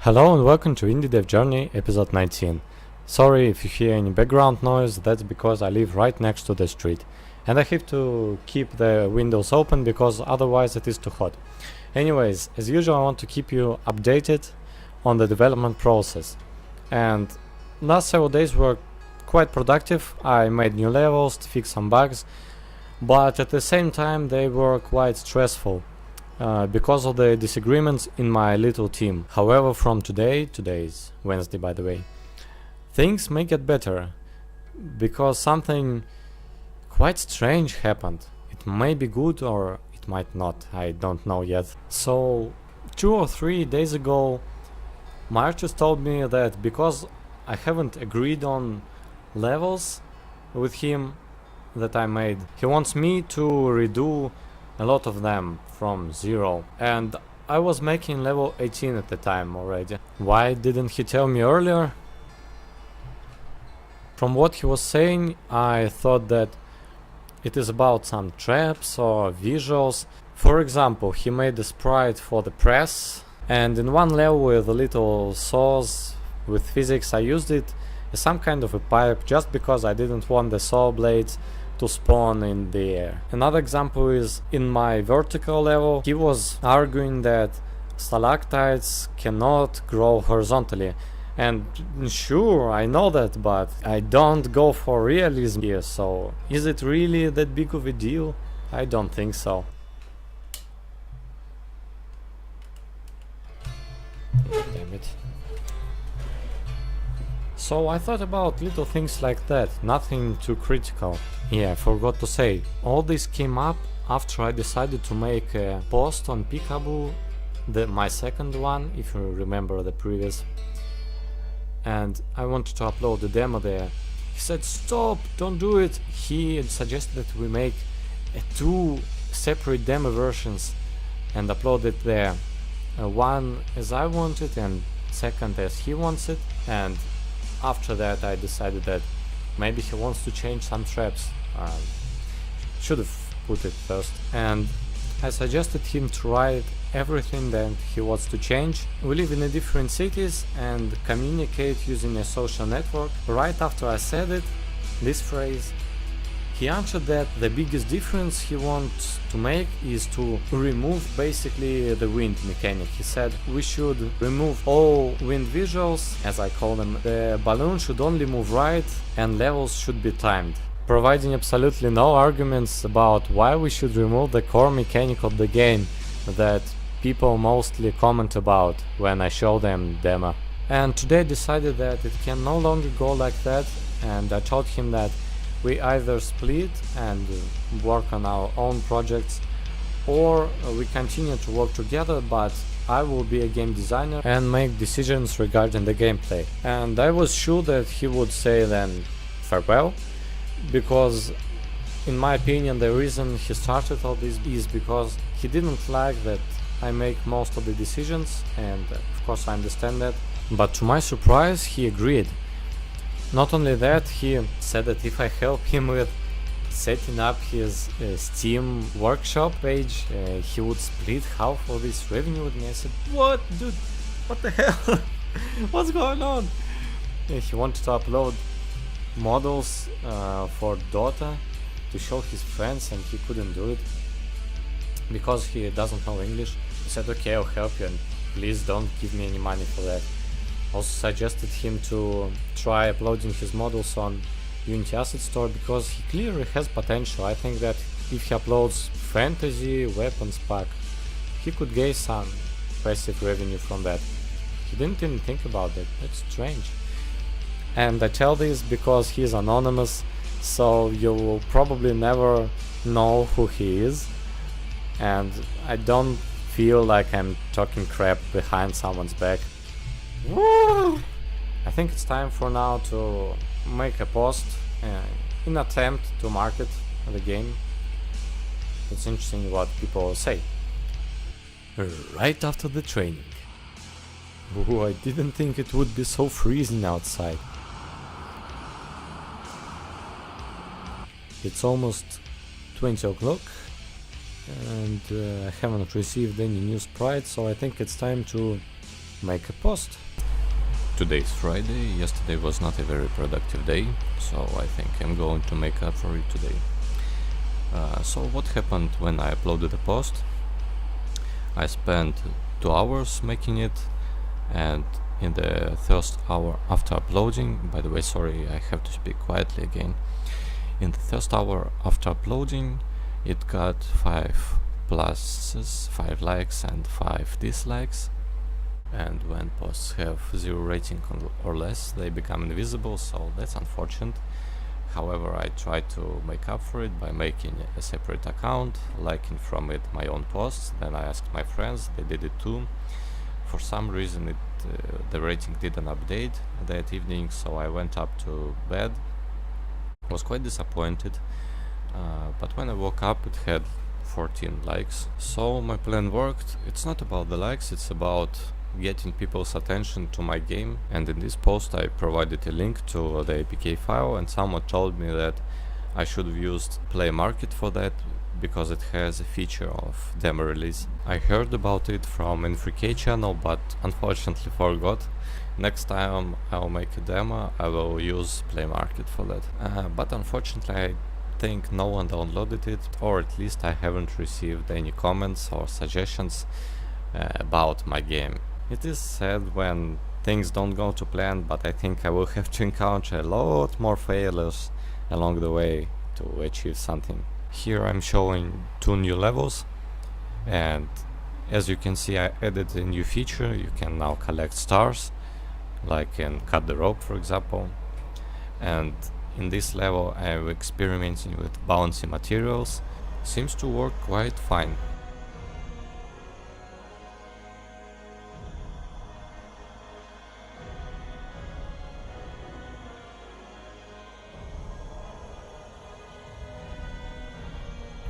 Hello and welcome to Indie Dev Journey episode 19. Sorry if you hear any background noise, that's because I live right next to the street and I have to keep the windows open because otherwise it is too hot. Anyways, as usual I want to keep you updated on the development process. And last several days were quite productive. I made new levels to fix some bugs, but at the same time they were quite stressful. Because of the disagreements in my little team. However, from today is Wednesday by the way, things may get better, because something quite strange happened. It may be good or it might not, I don't know yet. So 2 or 3 days ago my artist told me that because I haven't agreed on levels with him that I made, he wants me to redo a lot of them from zero, and I was making level 18 at the time already. Why didn't he tell me earlier? From what he was saying, I thought that it is about some traps or visuals. For example, he made a sprite for the press, and in one level with a little saws with physics I used it as some kind of a pipe just because I didn't want the saw blades to spawn in the air. Another example is in my vertical level, he was arguing that stalactites cannot grow horizontally. And sure, I know that, but I don't go for realism here, so is it really that big of a deal? I don't think so. Damn it. So I thought about little things like that, nothing too critical. Yeah, I forgot to say, all this came up after I decided to make a post on Peekaboo, my second one, if you remember the previous. And I wanted to upload the demo there. He said, stop, don't do it. He suggested that we make 2 separate demo versions and upload it there. One as I want it and second as he wants it. And after that I decided that maybe he wants to change some traps. Should have put it first. And I suggested him to write everything that he wants to change. We live in different cities and communicate using a social network. Right after I said it, this phrase, he answered that the biggest difference he wants to make is to remove basically the wind mechanic. He said we should remove all wind visuals, as I call them. The balloon should only move right and levels should be timed, providing absolutely no arguments about why we should remove the core mechanic of the game that people mostly comment about when I show them demo. And today I decided that it can no longer go like that, and I told him that we either split and work on our own projects, or we continue to work together, but I will be a game designer and make decisions regarding the gameplay. And I was sure that he would say then farewell, because in my opinion the reason he started all this is because he didn't like that I make most of the decisions, and of course I understand that. But to my surprise he agreed. Not only that, he said that if I help him with setting up his Steam workshop page, he would split half of his revenue with me. I said, what, dude, what the hell? What's going on? He wanted to upload models for Dota to show his friends, and he couldn't do it because he doesn't know English. He said, okay, I'll help you, and please don't give me any money for that. Also suggested him to try uploading his models on Unity Asset Store because he clearly has potential. I think that if he uploads fantasy weapons pack, he could gain some passive revenue from that. He didn't even think about that. That's strange. And I tell this because he's anonymous, so you will probably never know who he is, and I don't feel like I'm talking crap behind someone's back. I think it's time for now to make a post in attempt to market the game. It's interesting what people say. Right after the training. Ooh, I didn't think it would be so freezing outside. It's almost 20 o'clock and I haven't received any new sprites, so I think it's time to make a post. Today is Friday, yesterday was not a very productive day, so I think I'm going to make up for it today. So what happened when I uploaded a post? I spent 2 hours making it, and in the first hour after uploading, by the way, sorry, I have to speak quietly again. In the first hour after uploading, it got 5 pluses, 5 likes and 5 dislikes. And when posts have 0 rating or less, they become invisible, so that's unfortunate. However, I tried to make up for it by making a separate account, liking from it my own posts. Then I asked my friends, they did it too. For some reason the rating didn't update that evening, so I went up to bed. Was quite disappointed, but when I woke up it had 14 likes. So my plan worked. It's not about the likes, it's about getting people's attention to my game, and in this post I provided a link to the APK file, and someone told me that I should have used Play Market for that because it has a feature of demo release. I heard about it from N3K channel, but unfortunately forgot. Next time I'll make a demo, I will use Play Market for that. But unfortunately I think no one downloaded it, or at least I haven't received any comments or suggestions about my game. It is sad when things don't go to plan, but I think I will have to encounter a lot more failures along the way to achieve something. Here I'm showing 2 new levels, and as you can see I added a new feature. You can now collect stars, like in Cut the Rope for example. And in this level I'm experimenting with bouncy materials. Seems to work quite fine.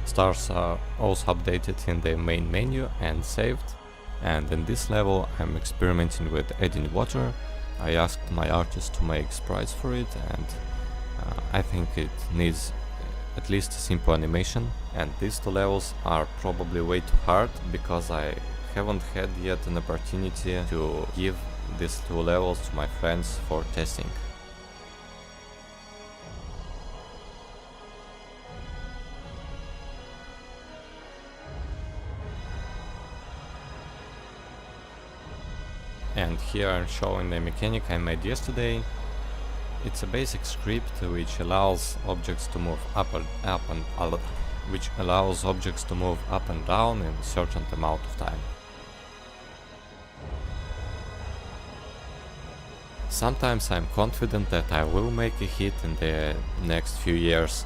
Stars are also updated in the main menu and saved. And in this level I'm experimenting with adding water. I asked my artist to make sprites for it, and I think it needs at least a simple animation. And these 2 levels are probably way too hard because I haven't had yet an opportunity to give these 2 levels to my friends for testing. And here I'm showing a mechanic I made yesterday. It's a basic script which allows objects to move up and down in a certain amount of time. Sometimes I'm confident that I will make a hit in the next few years,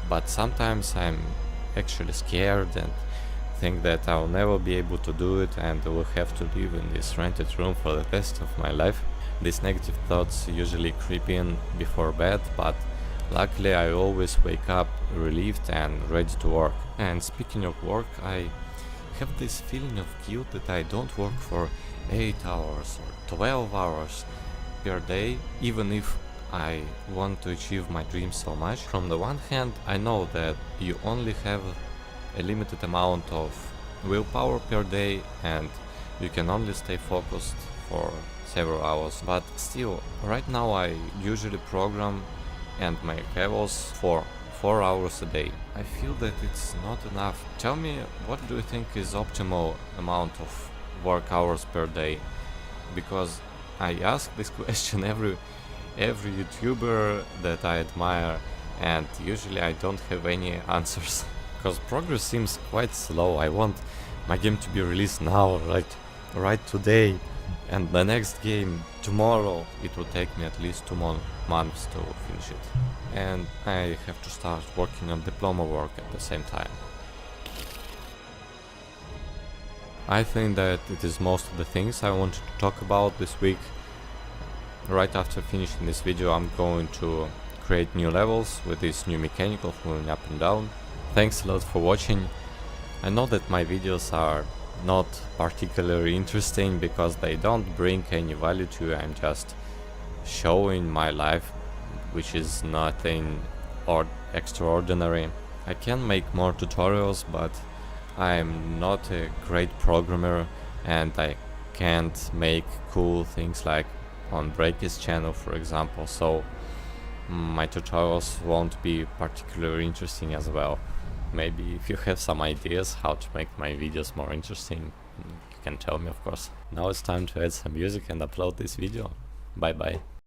but sometimes I'm actually scared and think that I'll never be able to do it and will have to live in this rented room for the rest of my life. These negative thoughts usually creep in before bed, but luckily I always wake up relieved and ready to work. And speaking of work, I have this feeling of guilt that I don't work for 8 hours or 12 hours per day, even if I want to achieve my dreams so much. From the one hand, I know that you only have a limited amount of willpower per day and you can only stay focused for several hours, but still, right now I usually program and make levels for 4 hours a day. I feel that it's not enough. Tell me, what do you think is optimal amount of work hours per day? Because I ask this question every YouTuber that I admire, and usually I don't have any answers. Because progress seems quite slow. I want my game to be released now, right today, and the next game tomorrow. It will take me at least 2 more months to finish it, and I have to start working on diploma work at the same time. I think that it is most of the things I wanted to talk about this week. Right after finishing this video I'm going to create new levels with this new mechanic of moving up and down. Thanks a lot for watching. I know that my videos are not particularly interesting because they don't bring any value to you. I'm just showing my life, which is nothing extraordinary. I can make more tutorials, but I'm not a great programmer and I can't make cool things like on Breaky's channel, for example, so my tutorials won't be particularly interesting as well. Maybe if you have some ideas how to make my videos more interesting, you can tell me, of course. Now it's time to add some music and upload this video. Bye bye.